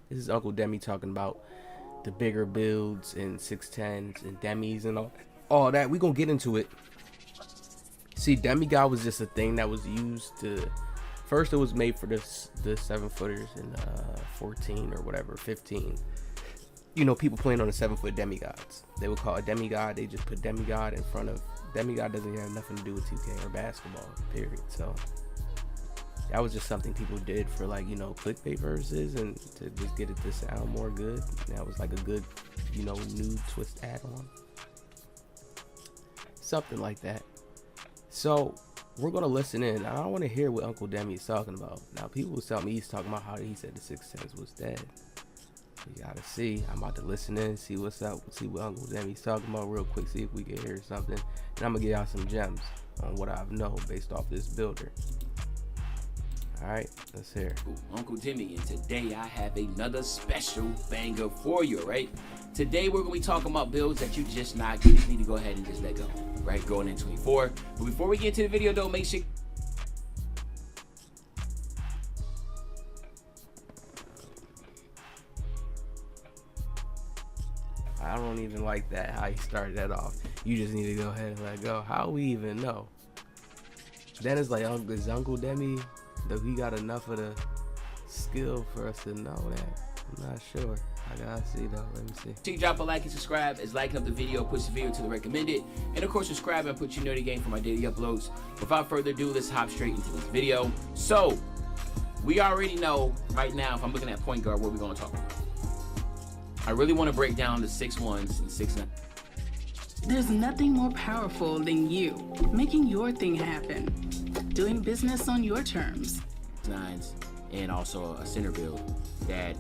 This is Uncle Demi talking about the bigger builds and 610s and demis and all that. We gonna get into it. See, demigod was just a thing that was used to. First, it was made for the 7-footers and 14 or whatever, 15. You know, people playing on the 7-foot demigods. They would call it demigod. They just put demigod in front of. Demigod doesn't have nothing to do with 2K or basketball, period. So that was just something people did for, like, you know, clickbait verses and to just get it to sound more good. And that was like a good, you know, new twist add-on. Something like that. So we're gonna listen in. I want to hear what Uncle Demi is talking about. Now, people will tell me he's talking about how he said the 610s was dead. You gotta see. I'm about to listen in, see what's up, see what Uncle Demi's talking about real quick, see if we can hear something. And I'm gonna give y'all some gems on what I know based off this builder. Alright, let's hear. Uncle Demi, and today I have another special banger for you, right? Today we're gonna be talking about builds that you just need to go ahead and just let go, right? Going in 24. But before we get into the video though, make sure I don't even like that, how he started that off. You just need to go ahead and let go. How we even know? Then it's like, is Uncle Demi, does he got enough of the skill for us to know that? I'm not sure. I gotta see though. Let me see. drop a like and subscribe, as liking up the video puts the video to the recommended, and of course subscribe and put you know the game for my daily uploads. Without further ado, let's hop straight into this video. So we already know right now, if I'm looking at point guard, what we're gonna talk about. I really want to break down the 6'1s and 6'9. There's nothing more powerful than you making your thing happen, doing business on your terms. 9s and also a center build that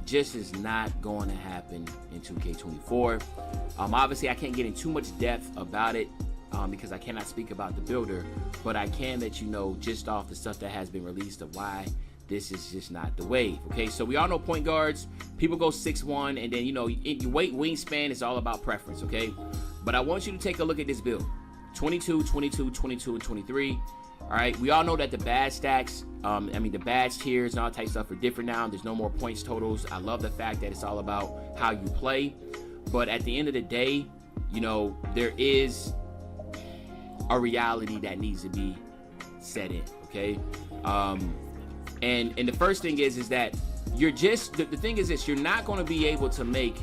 just is not going to happen in 2K24. Obviously, I can't get in too much depth about it because I cannot speak about the builder, but I can let you know just off the stuff that has been released of why this is just not the wave. Okay, so we all know point guards, people go 6'1", and then, you know, your weight, wingspan is all about preference. Okay, but I want you to take a look at this build: 22, 22, 22, and 23. All right, we all know that the badge stacks, the badge tiers and all type of stuff are different now. There's no more points totals. I love the fact that it's all about how you play, but at the end of the day, you know, there is a reality that needs to be set in. Okay, and the first thing is that you're just the thing is this: you're not going to be able to make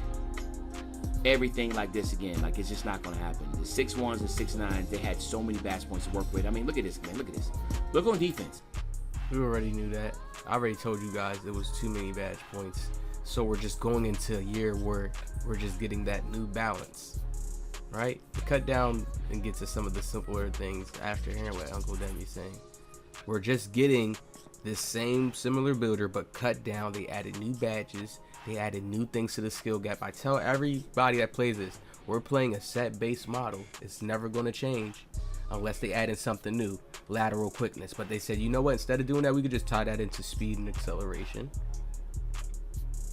everything like this again. Like, it's just not going to happen. The 6'1s and 6'9s, they had so many badge points to work with. I mean, look at this, man. Look at this. Look on defense. We already knew that. I already told you guys it was too many badge points. So we're just going into a year where we're just getting that new balance, right? To cut down and get to some of the simpler things after hearing what Uncle Demi's saying. We're just getting this same similar builder, but cut down. They added new badges. They added new things to the skill gap. I tell everybody that plays this, we're playing a set base model. It's never going to change unless they add in something new, lateral quickness. But they said, you know what, instead of doing that, we could just tie that into speed and acceleration.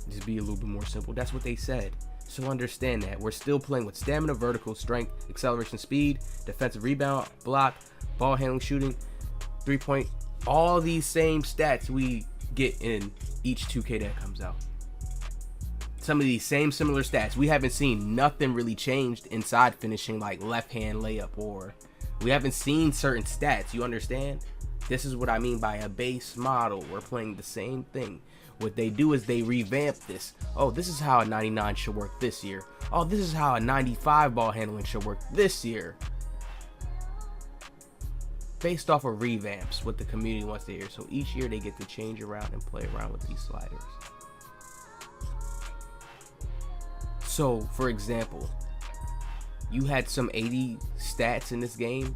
Just be a little bit more simple. That's what they said. So understand that we're still playing with stamina, vertical, strength, acceleration, speed, defensive rebound, block, ball handling, shooting, 3-point, all these same stats we get in each 2K that comes out. Some of these same similar stats. We haven't seen nothing really changed inside finishing, like left hand layup, or we haven't seen certain stats. You understand? This is what I mean by a base model. We're playing the same thing. What they do is they revamp this. Oh, this is how a 99 should work this year. Oh, this is how a 95 ball handling should work this year. Based off of revamps, what the community wants to hear. So each year they get to change around and play around with these sliders. So, for example, you had some 80 stats in this game,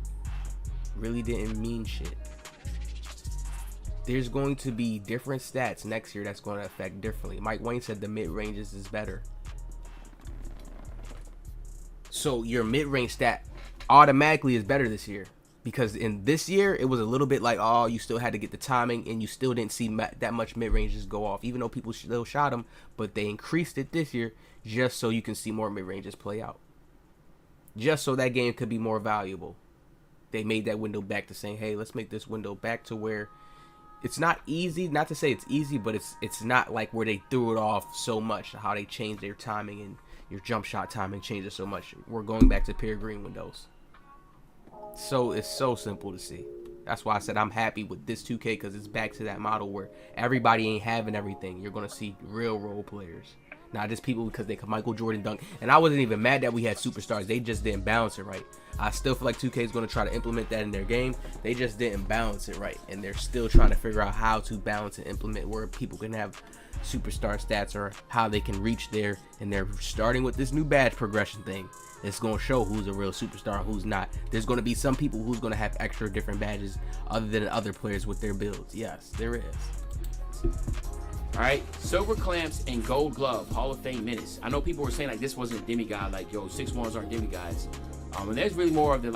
really didn't mean shit. There's going to be different stats next year that's going to affect differently. Mike Wayne said the mid-ranges is better. So your mid-range stat automatically is better this year. Because in this year, it was a little bit like, oh, you still had to get the timing, and you still didn't see that much mid-ranges go off, even though people still shot them. But they increased it this year just so you can see more mid-ranges play out. Just so that game could be more valuable. They made that window back to saying, hey, let's make this window back to where it's not easy. Not to say it's easy, but it's not like where they threw it off so much. How they changed their timing and your jump shot timing changes so much. We're going back to pure green windows. So it's so simple to see. That's why I said I'm happy with this 2K, because it's back to that model where everybody ain't having everything. You're gonna see real role players, not just people because they can Michael Jordan dunk. And I wasn't even mad that we had superstars. They just didn't balance it right. I still feel like 2K is going to try to implement that in their game. They just didn't balance it right, and they're still trying to figure out how to balance and implement where people can have superstar stats or how they can reach there. And they're starting with this new badge progression thing. It's going to show who's a real superstar and who's not. There's going to be some people who's going to have extra different badges other than other players with their builds. Yes, there is. All right, silver clamps and gold glove, Hall of Fame minutes. I know people were saying like this wasn't a demigod, like yo, 6'1s aren't demigods. And there's really more of the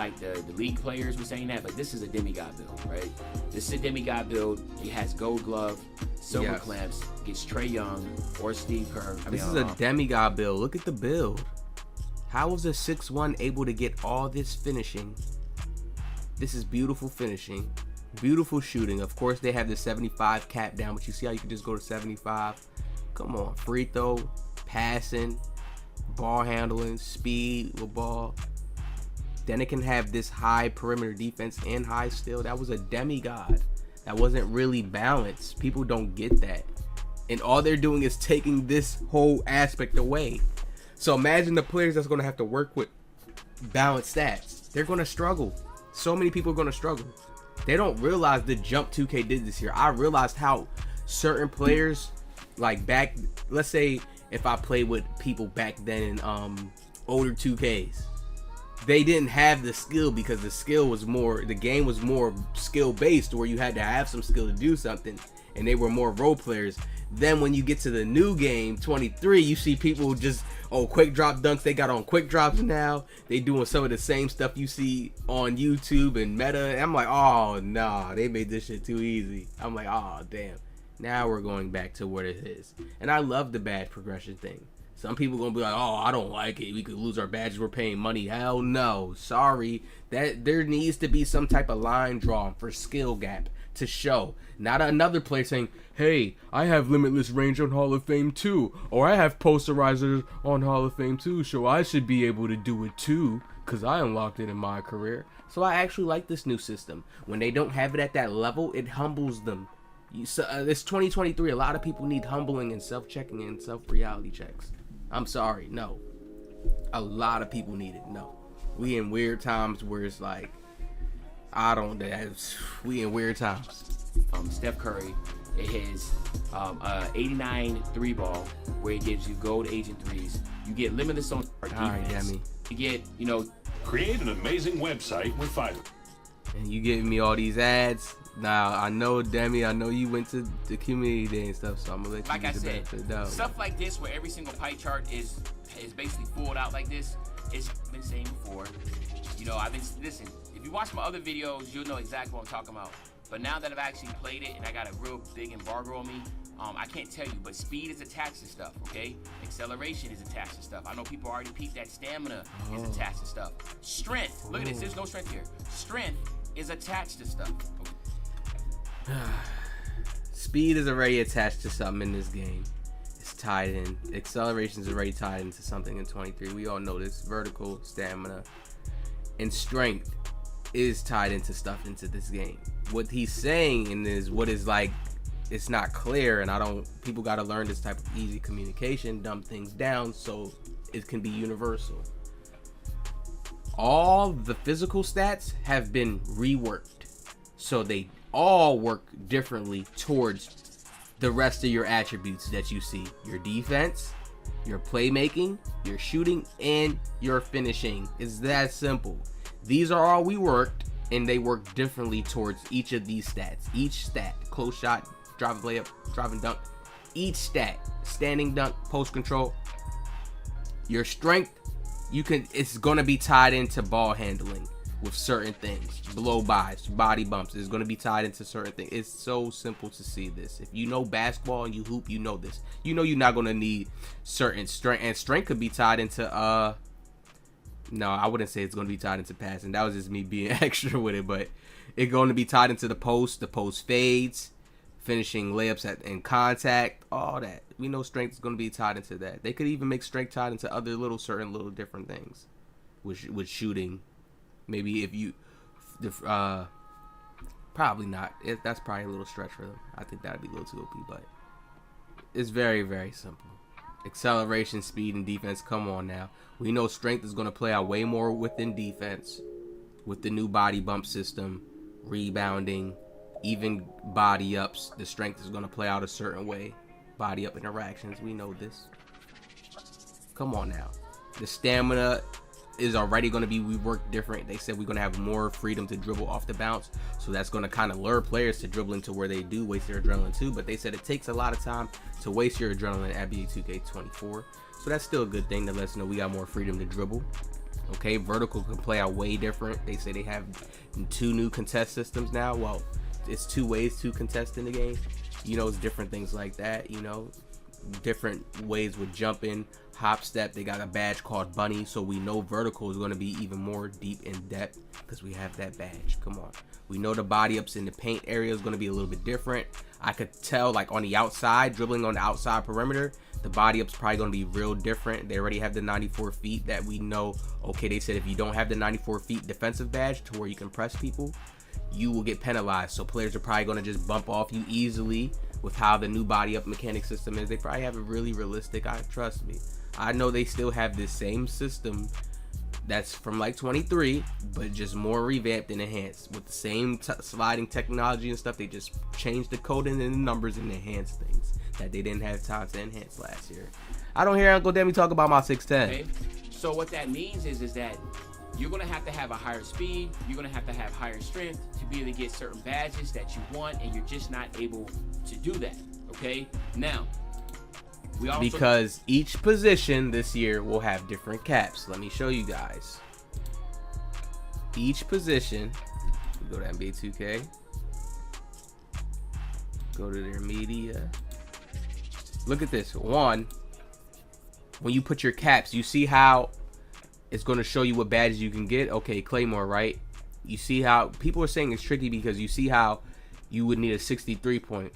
league players were saying that, but this is a demigod build, right? This is a demigod build. It has gold glove, silver clamps, gets Trae Young or Steve Kerr. This is a demigod build. Look at the build. How was a 6'1 able to get all this finishing? This is beautiful finishing. Beautiful shooting. Of course, they have the 75 cap down, but you see how you can just go to 75? Come on. Free throw, passing, ball handling, speed with ball. Then it can have this high perimeter defense and high steal. That was a demigod. That wasn't really balanced. People don't get that. And all they're doing is taking this whole aspect away. So imagine the players that's going to have to work with balanced stats. They're going to struggle. So many people are going to struggle. They don't realize the jump 2K did this year. I realized how certain players, like back, let's say if I played with people back then in older 2Ks, they didn't have the skill because the game was more skill based, where you had to have some skill to do something, and they were more role players. Then when you get to the new game 23, you see people just quick drop dunks. They got on quick drops now. They doing some of the same stuff you see on YouTube and Meta. And I'm like, oh nah, they made this shit too easy. I'm like, oh damn. Now we're going back to what it is. And I love the badge progression thing. Some people gonna be like, oh, I don't like it. We could lose our badges. We're paying money. Hell no. Sorry. That there needs to be some type of line drawn for skill gap to show. Not another player saying, hey, I have limitless range on Hall of Fame too. Or I have posterizers on Hall of Fame too. So I should be able to do it too, because I unlocked it in my career. So I actually like this new system. When they don't have it at that level, it humbles them. It's 2023. A lot of people need humbling and self-checking and self-reality checks. I'm sorry, no. A lot of people need it, no. We in weird times where it's like, we in weird times. Steph Curry, it has 89 3 ball where it gives you gold agent threes. You get limitless on defense. All right, Demi. You get, create an amazing website with Fiverr. And you giving me all these ads. Now, I know, Demi, I know you went to the community day and stuff, so I'm going to let you get the benefit of the doubt. Stuff like this where every single pie chart is basically fulled out like this, it's been saying before. Listen, if you watch my other videos, you'll know exactly what I'm talking about. But now that I've actually played it and I got a real big embargo on me, I can't tell you, but speed is attached to stuff, okay? Acceleration is attached to stuff. I know people already peeped that stamina is attached to stuff. Strength, look at this, there's no strength here. Strength is attached to stuff. Okay. Speed is already attached to something in this game. It's tied in. Acceleration is already tied into something in 23. We all know this. Vertical, stamina, and strength is tied into stuff into this game. What he's saying is what is like, it's not clear, and people got to learn this type of easy communication, dumb things down so it can be universal. All the physical stats have been reworked, so they all work differently towards the rest of your attributes that you see. Your defense, your playmaking, your shooting, and your finishing. It's that simple. These are all we worked, and they work differently towards each of these stats. Each stat, close shot, driving layup, driving dunk, each stat, standing dunk, post control. Your strength, it's gonna be tied into ball handling with certain things. Blow bys, body bumps is gonna be tied into certain things. It's so simple to see this. If you know basketball and you hoop, you know this. You know you're not gonna need certain strength, and strength could be tied into no, I wouldn't say it's going to be tied into passing. That was just me being extra with it, but it's going to be tied into the post fades, finishing layups in contact, all that. We know strength is going to be tied into that. They could even make strength tied into other certain little different things with shooting. Maybe if you, probably not. That's probably a little stretch for them. I think that'd be a little too OP, but it's very, very simple. Acceleration, speed, and defense. Come on now. We know strength is going to play out way more within defense with the new body bump system, rebounding, even body ups. The strength is going to play out a certain way. Body up interactions. We know this. Come on now. The stamina is already going to be reworked different. They said we're going to have more freedom to dribble off the bounce. So that's going to kind of lure players to dribbling to where they do waste their adrenaline too. But they said it takes a lot of time to waste your adrenaline at NBA 2K24. So that's still a good thing that lets us know we got more freedom to dribble. Okay, vertical can play out way different. They say they have 2 new contest systems now. Well, it's 2 ways to contest in the game. You know, it's different things like that. You know, different ways with jumping, hop step. They got a badge called Bunny, so we know vertical is going to be even more deep in depth because we have that badge. Come on. We know the body ups in the paint area is going to be a little bit different. I could tell, like, on the outside, dribbling on the outside perimeter, the body up's probably going to be real different. They already have the 94 feet that we know. Okay, they said if you don't have the 94 feet defensive badge to where you can press people, you will get penalized. So players are probably going to just bump off you easily with how the new body up mechanic system is. They probably have it really realistic. Trust me. I know they still have this same system that's from like 23, but just more revamped and enhanced with the same sliding technology and stuff. They just changed the coding and the numbers and enhanced things that they didn't have time to enhance last year. I don't hear Uncle Demi talk about my 6'10". Okay. So what that means is that you're going to have a higher speed. You're going to have higher strength to be able to get certain badges that you want, and you're just not able to do that. Okay. Now, we also, because each position this year will have different caps. Let me show you guys. Each position, go to NBA 2K, go to their media. Look at this. One, when you put your caps, you see how it's going to show you what badges you can get. Okay, Claymore, right? You see how people are saying it's tricky because you see how you would need a 63 point.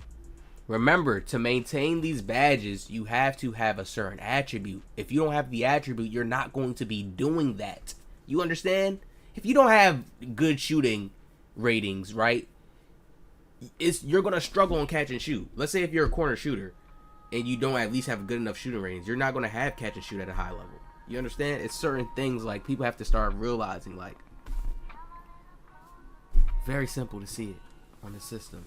Remember, to maintain these badges, you have to have a certain attribute. If you don't have the attribute, you're not going to be doing that. You understand? If you don't have good shooting ratings, right, you're going to struggle on catch and shoot. Let's say if you're a corner shooter and you don't at least have good enough shooting ratings, you're not going to have catch and shoot at a high level. You understand? It's certain things like people have to start realizing, like, very simple to see it on the system.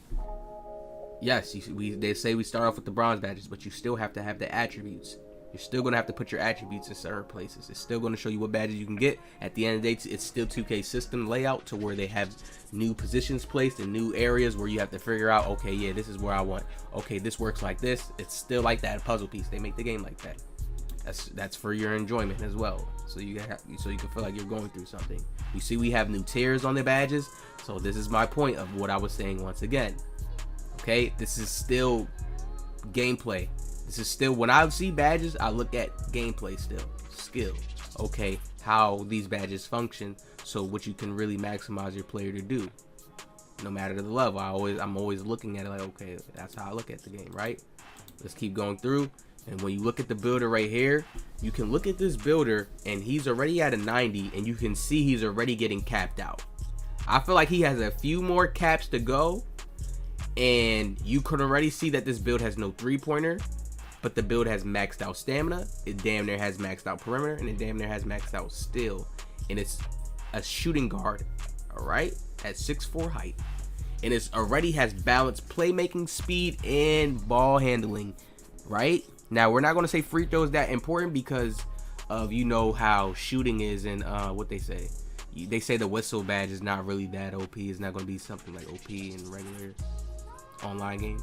Yes, they say we start off with the bronze badges, but you still have to have the attributes. You're still going to have to put your attributes in certain places. It's still going to show you what badges you can get. At the end of the day, it's still 2K system layout to where they have new positions placed in new areas where you have to figure out, okay, yeah, this is where I want. Okay, this works like this. It's still like that puzzle piece. They make the game like that. That's for your enjoyment as well. So you can feel like you're going through something. You see, we have new tiers on the badges. So this is my point of what I was saying once again. Okay, this is still gameplay. This is still, when I see badges, I look at gameplay still, skill. Okay, how these badges function, so what you can really maximize your player to do. No matter the level, I'm always looking at it like, okay, that's how I look at the game, right? Let's keep going through. And when you look at the builder right here, you can look at this builder and he's already at a 90 and you can see he's already getting capped out. I feel like he has a few more caps to go. And you can already see that this build has no 3-pointer, but the build has maxed out stamina. It damn near has maxed out perimeter, and it damn near has maxed out steal. And it's a shooting guard, all right, at 6'4" height. And it's already has balanced playmaking, speed, and ball handling, right? Now, we're not going to say free throws that important because of, you know, how shooting is and what they say. They say the whistle badge is not really that OP. It's not going to be something like OP in regular online games,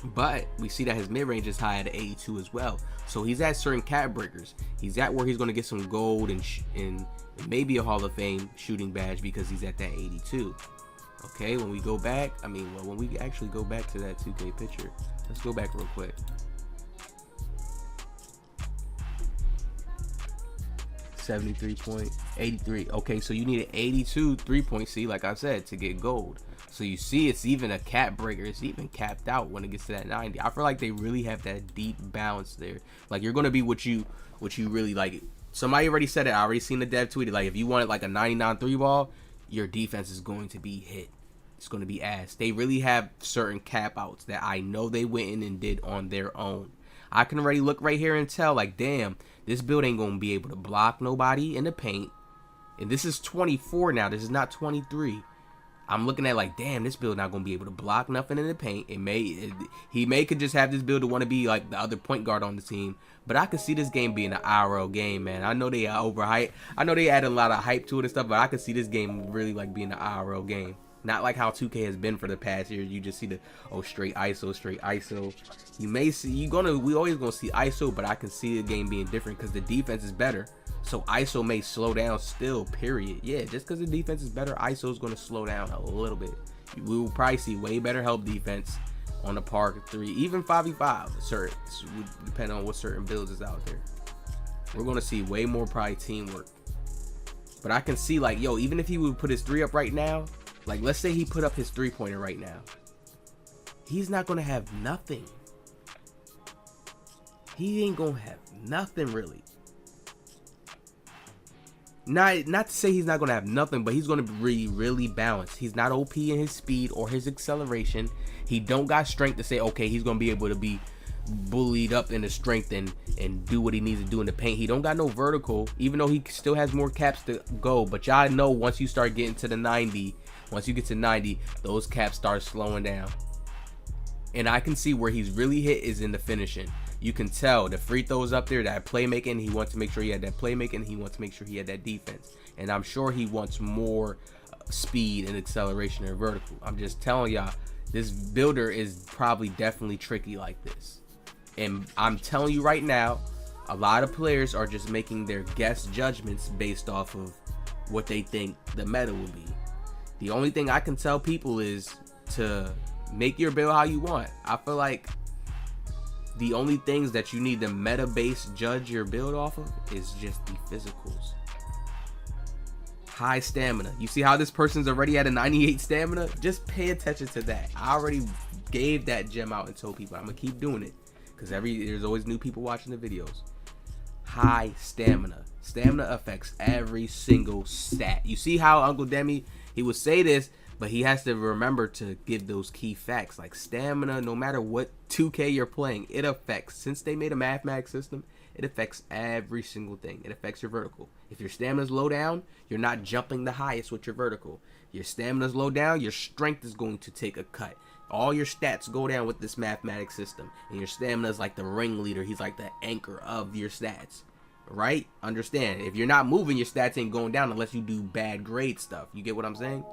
but we see that his mid-range is high at 82 as well, so he's at certain cap breakers. He's at where he's going to get some gold and maybe a Hall of Fame shooting badge because he's at that 82. Okay, when we go back, when we actually go back to that 2K picture, let's go back real quick. .83. Okay, so you need an 82 3-point, see, like I said, to get gold. So you see, it's even a cap breaker. It's even capped out when it gets to that 90. I feel like they really have that deep balance there. Like, you're gonna be what you really like. Somebody already said it. I already seen the dev tweeted. Like, if you wanted like a 99 3 ball, your defense is going to be hit. It's going to be ass. They really have certain cap outs that I know they went in and did on their own. I can already look right here and tell, like, damn, this build ain't going to be able to block nobody in the paint. And this is 24 now. This is not 23. I'm looking at like, damn, this build not going to be able to block nothing in the paint. He may could just have this build to want to be like the other point guard on the team. But I could see this game being an IRL game, man. I know they are overhyped. I know they add a lot of hype to it and stuff, but I could see this game really like being an IRL game. Not like how 2K has been for the past year. You just see the straight ISO, straight ISO. You may see we always gonna see ISO, but I can see the game being different because the defense is better. So ISO may slow down still, period. Yeah, just because the defense is better, ISO is gonna slow down a little bit. We will probably see way better help defense on the Park 3, even 5v5. Certain, depending on what certain builds is out there. We're gonna see way more probably teamwork. But I can see like, yo, even if he would put his 3 up right now. Like, let's say he put up his 3-pointer right now. He's not going to have nothing. He ain't going to have nothing, really. Not to say he's not going to have nothing, but he's going to be really balanced. He's not OP in his speed or his acceleration. He don't got strength to say, okay, he's going to be able to be bullied up in the strength and do what he needs to do in the paint. He don't got no vertical, even though he still has more caps to go. But y'all know once you start getting to the 90... Once you get to 90, those caps start slowing down. And I can see where he's really hit is in the finishing. You can tell the free throws up there, that playmaking. He wants to make sure he had that playmaking. He wants to make sure he had that defense. And I'm sure he wants more speed and acceleration and vertical. I'm just telling y'all, this builder is probably definitely tricky like this. And I'm telling you right now, a lot of players are just making their guess judgments based off of what they think the meta will be. The only thing I can tell people is to make your build how you want. I feel like the only things that you need to meta base judge your build off of is just the physicals. High stamina. You see how this person's already at a 98 stamina? Just pay attention to that. I already gave that gem out and told people I'm gonna keep doing it because there's always new people watching the videos. High stamina. Stamina affects every single stat. You see how Uncle Demi, he would say this, but he has to remember to give those key facts. Like stamina, no matter what 2K you're playing, it affects. Since they made a mathematics system, it affects every single thing. It affects your vertical. If your stamina's low down, you're not jumping the highest with your vertical. Your stamina's low down, your strength is going to take a cut. All your stats go down with this mathematics system. And your stamina's like the ringleader. He's like the anchor of your stats. Right? Understand, if you're not moving, your stats ain't going down unless you do bad grade stuff. You get what I'm saying?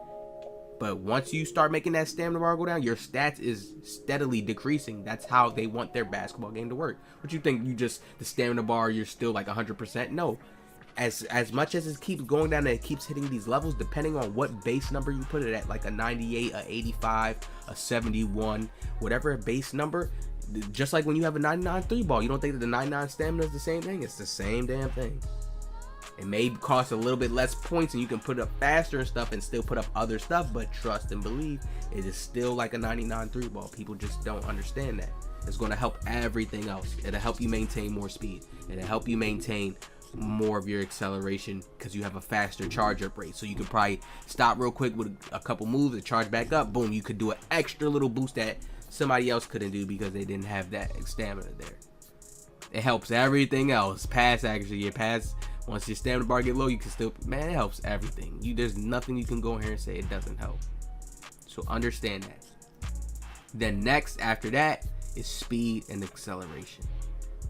But once you start making that stamina bar go down, your stats is steadily decreasing. That's how they want their basketball game to work. What you think, the stamina bar, you're still like 100%? No. As much as it keeps going down and it keeps hitting these levels, depending on what base number you put it at, like a 98, a 85, a 71, whatever base number, just like when you have a 99 3 ball, you don't think that the 99 stamina is the same thing? It's the same damn thing. It may cost a little bit less points and you can put it up faster and stuff and still put up other stuff, but trust and believe, it is still like a 99 3 ball. People just don't understand that. It's going to help everything else. It'll help you maintain more speed. It'll help you maintain more of your acceleration because you have a faster charge up rate. So you can probably stop real quick with a couple moves and charge back up. Boom, you could do an extra little boost that somebody else couldn't do because they didn't have that stamina there. It helps everything else. Pass actually, your pass, once your stamina bar get low, you can still, man, it helps everything. There's nothing you can go in here and say it doesn't help. So understand that. Then next after that is speed and acceleration.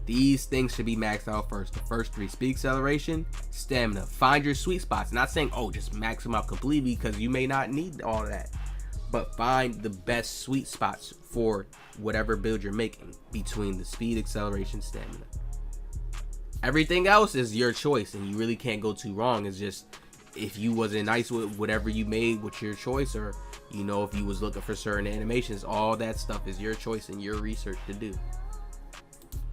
These things should be maxed out first. The first 3, speed, acceleration, stamina. Find your sweet spots. Not saying, oh, just max them out completely because you may not need all of that. But find the best sweet spots for whatever build you're making between the speed, acceleration, stamina. Everything else is your choice and you really can't go too wrong. It's just if you wasn't nice with whatever you made with your choice, or if you was looking for certain animations, all that stuff is your choice and your research to do.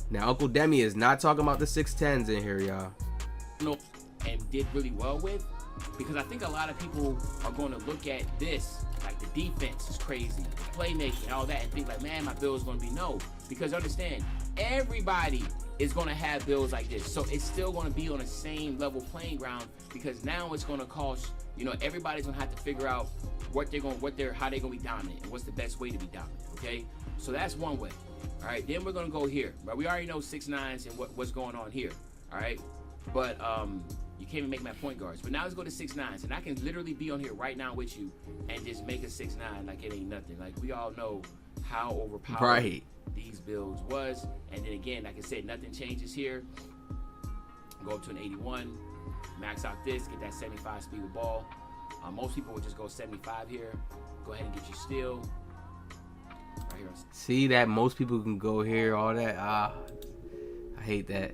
Now Uncle Demi is not talking about the 610s in here, y'all. And did really well with, because I think a lot of people are going to look at this like the defense is crazy, the playmaking, all that, and think like, man, my build is going to be no. Because understand, everybody is going to have builds like this. So it's still going to be on the same level playing ground, because now it's going to cost, you know, everybody's going to have to figure out how they're going to be dominant and what's the best way to be dominant, okay? So that's one way. All right, then we're going to go here. Right? We already know 6'9s and what's going on here, all right? But you can't even make my point guards. But now let's go to 6'9s, and I can literally be on here right now with you and just make a 6'9 like it ain't nothing. Like, we all know how overpowered these builds was. And then again, like I said, nothing changes here. Go up to an 81, max out this, get that 75 speed with ball. Most people would just go 75 here. Go ahead and get your steal. Right here. See that most people can go here, all that. I hate that.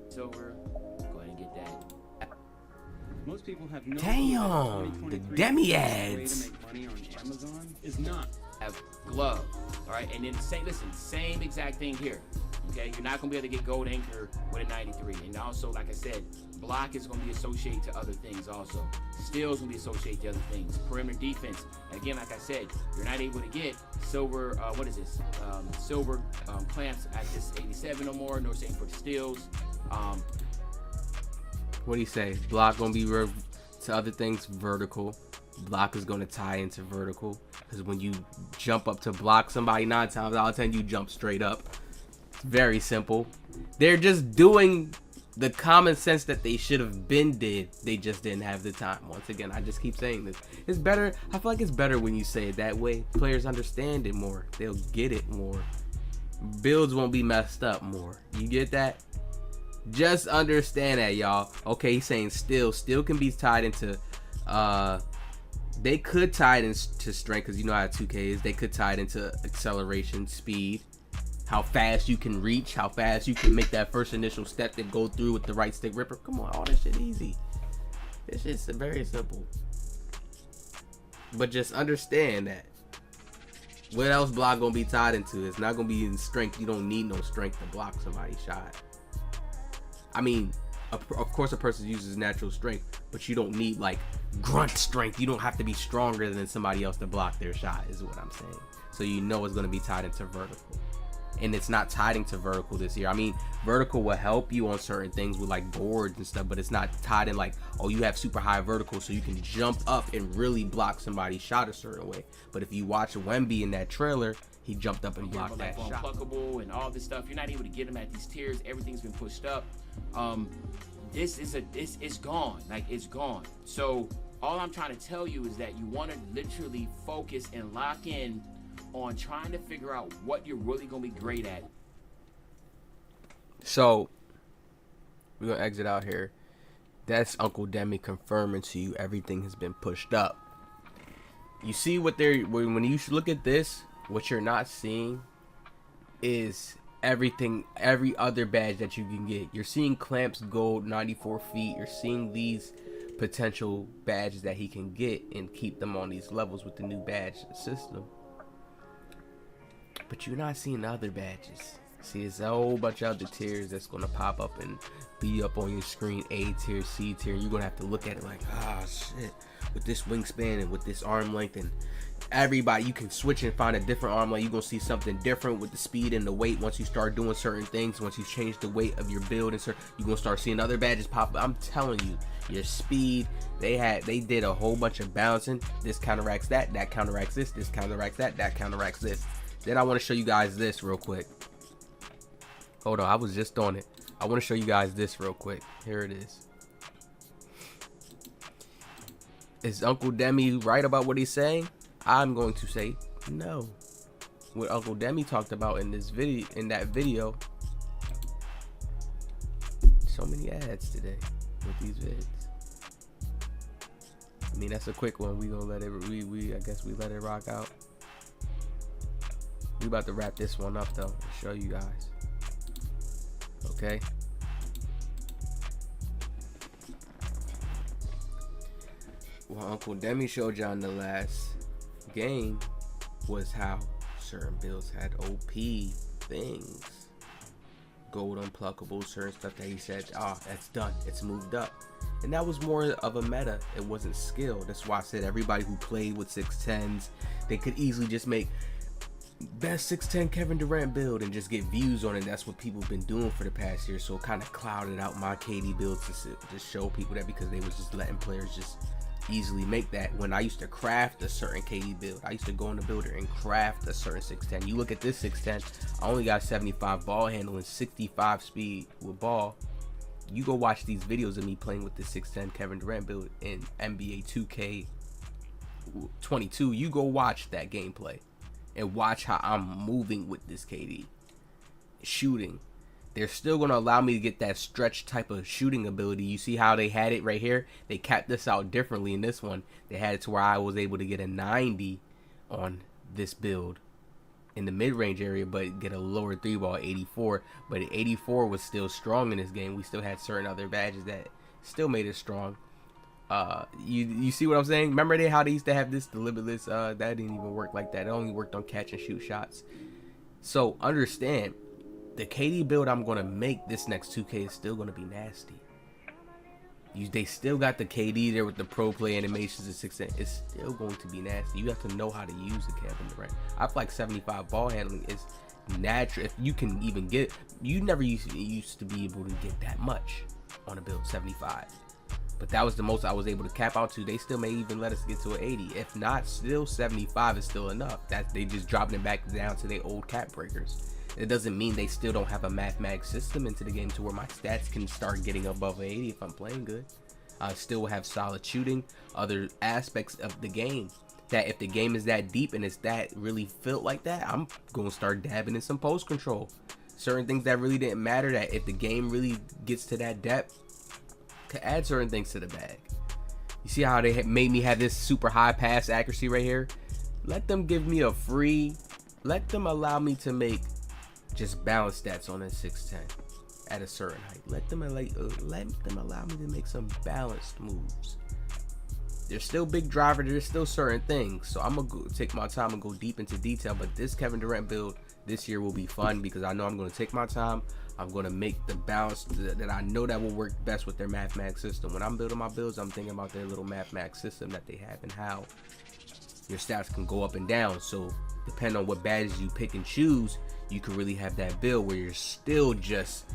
Silver. Go ahead and get that. Most people have no Damn, the demi ads. way to make money on Amazon is not. Have glove. All right, and then same exact thing here. Okay, you're not gonna be able to get gold anchor with a 93, and also, like I said, block is gonna be associated to other things also. Steals gonna be associated to other things. Perimeter defense. Again, like I said, you're not able to get silver. What is this? Silver clamps at this 87 no more. No same for the steals. What do you say? Block gonna be to other things vertical. Block is gonna tie into vertical, because when you jump up to block somebody 9 times out of 10, you jump straight up. It's very simple. They're just doing the common sense that they should have been did. They just didn't have the time. Once again, I just keep saying this. It's better. I feel like it's better when you say it that way. Players understand it more. They'll get it more. Builds won't be messed up more. You get that? Just understand that, y'all. Okay, he's saying still can be tied into they could tie it into strength, because you know how 2K is. They could tie it into acceleration, speed, how fast you can reach, how fast you can make that first initial step that go through with the right stick ripper. Come on, all this shit easy. This shit's very simple. But just understand that what else block gonna be tied into? It's not gonna be in strength. You don't need no strength to block somebody's shot. I mean, of course a person uses natural strength, but you don't need like grunt strength. You don't have to be stronger than somebody else to block their shot, is what I'm saying. So you know it's going to be tied into vertical, and it's not tied into vertical this year. I mean, vertical will help you on certain things with like boards and stuff, but it's not tied in like, oh, you have super high vertical so you can jump up and really block somebody's shot a certain way. But if you watch Wemby in that trailer, he jumped up and blocked that shot. Unpluckable and all this stuff. You're not able to get him at these tiers. Everything's been pushed up. This is gone. Like, it's gone. So all I'm trying to tell you is that you want to literally focus and lock in on trying to figure out what you're really gonna be great at. So we're gonna exit out here. That's Uncle Demi confirming to you everything has been pushed up. You see what they're, when you look at this, what you're not seeing is everything, every other badge that you can get. You're seeing clamps gold 94 feet. You're seeing these potential badges that he can get and keep them on these levels with the new badge system. But you're not seeing the other badges. See, it's a whole bunch of other tiers that's going to pop up and be up on your screen. A tier, C tier. You're going to have to look at it like, ah, shit. With this wingspan and with this arm length, and everybody, you can switch and find a different arm length. You're going to see something different with the speed and the weight once you start doing certain things. Once you change the weight of your build, and you're going to start seeing other badges pop up. I'm telling you, your speed, they did a whole bunch of balancing. This counteracts that counteracts this counteracts that counteracts this. Then I want to show you guys this real quick. Hold on, I was just on it. I want to show you guys this real quick. Here it is. Is Uncle Demi right about what he's saying? I'm going to say no. What Uncle Demi talked about in this video, video, so many ads today with these vids. I mean, that's a quick one. We gonna let it. I guess we let it rock out. We about to wrap this one up though and show you guys. Okay. What Uncle Demi showed y'all in the last game was how certain builds had OP things. Gold unpluckable, certain stuff that he said, that's done. It's moved up. And that was more of a meta. It wasn't skill. That's why I said everybody who played with 610s, they could easily just make best 610 Kevin Durant build and just get views on it. That's what people have been doing for the past year. So it kind of clouded out my KD build to just show people that, because they was just letting players just easily make that. When I used to craft a certain KD build, I used to go in the builder and craft a certain 610. You look at this 610, I only got 75 ball handling, 65 speed with ball. You go watch these videos of me playing with this 610 Kevin Durant build in NBA 2K22. You go watch that gameplay and watch how I'm moving with this KD. Shooting. They're still going to allow me to get that stretch type of shooting ability. You see how they had it right here? They capped this out differently in this one. They had it to where I was able to get a 90 on this build in the mid-range area, but get a lower 3-ball 84. But 84 was still strong in this game. We still had certain other badges that still made it strong. You see what I'm saying? Remember how they used to have this, the limitless, that didn't even work like that. It only worked on catch and shoot shots. So understand, the KD build I'm going to make this next 2K is still going to be nasty. They still got the KD there with the pro play animations at 6'10". It's still going to be nasty. You have to know how to use the Kevin Durant. I feel like 75 ball handling is natural. If you can even get, you never used to be able to get that much on a build, 75. But that was the most I was able to cap out to. They still may even let us get to an 80. If not, still 75 is still enough. That they just dropping it back down to their old cap breakers. It doesn't mean they still don't have a mathematics system into the game to where my stats can start getting above 80 if I'm playing good. I still have solid shooting, other aspects of the game. That if the game is that deep and it's that really felt like that, I'm going to start dabbing in some post control. Certain things that really didn't matter, that if the game really gets to that depth, to add certain things to the bag. You see how they made me have this super high pass accuracy right here? Let them give me a free, let them allow me to make just balance stats on a 610 at a certain height. Let them allow me to make some balanced moves. There's still big driver, there's still certain things. So I'm gonna take my time and go deep into detail. But this Kevin Durant build this year will be fun because I know I'm gonna take my time. I'm going to make the balance that I know that will work best with their mathematics system. When I'm building my builds, I'm thinking about their little mathematics system that they have and how your stats can go up and down. So depending on what badges you pick and choose, you can really have that build where you're still just,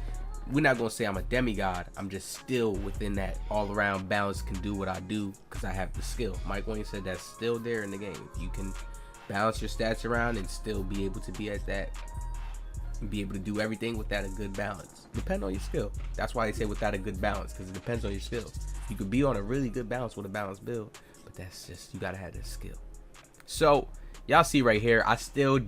we're not going to say I'm a demigod. I'm just still within that all-around balance, can do what I do because I have the skill. Mike Wayne said that's still there in the game. You can balance your stats around and still be able to be at that, be able to do everything without a good balance. Depend on your skill. That's why they say without a good balance, because it depends on your skill. You could be on a really good balance with a balanced build, but that's just, you gotta have this skill. So y'all see right here, I still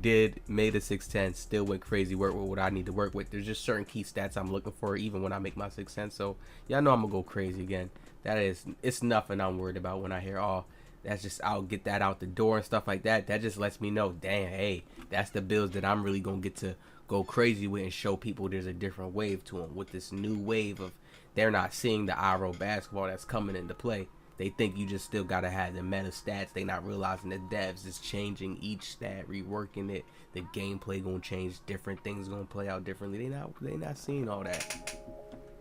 made a 610, still went crazy, work with what I need to work with. There's just certain key stats I'm looking for even when I make my 610. So y'all know I'm gonna go crazy again. It's nothing I'm worried about when I hear, oh, that's just, I'll get that out the door and stuff like that. That just lets me know, damn, hey, that's the builds that I'm really gonna get to go crazy with and show people there's a different wave to them. With this new wave of, they're not seeing the IRL basketball that's coming into play. They think you just still gotta have the meta stats. They not realizing the devs is changing each stat, reworking it. The gameplay gonna change, different things gonna play out differently. They not seeing all that.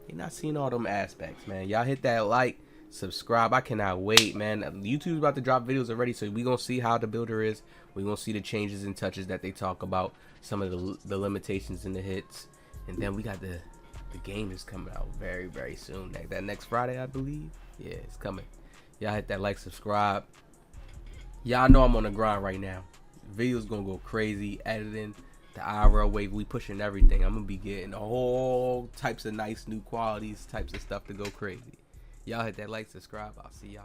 They not seeing all them aspects, man. Y'all hit that like, subscribe. I cannot wait, man. YouTube's about to drop videos already, so we gonna see how the builder is. We gonna see the changes and touches that they talk about, some of the limitations and the hits, and then we got the game is coming out very, very soon. That next Friday, I believe. Yeah, it's coming. Y'all hit that like, subscribe. Y'all know I'm on the grind right now. Videos gonna go crazy, editing, the IRL wave, we pushing everything. I'm gonna be getting all types of nice new qualities, types of stuff to go crazy. Y'all hit that like, subscribe. I'll see y'all.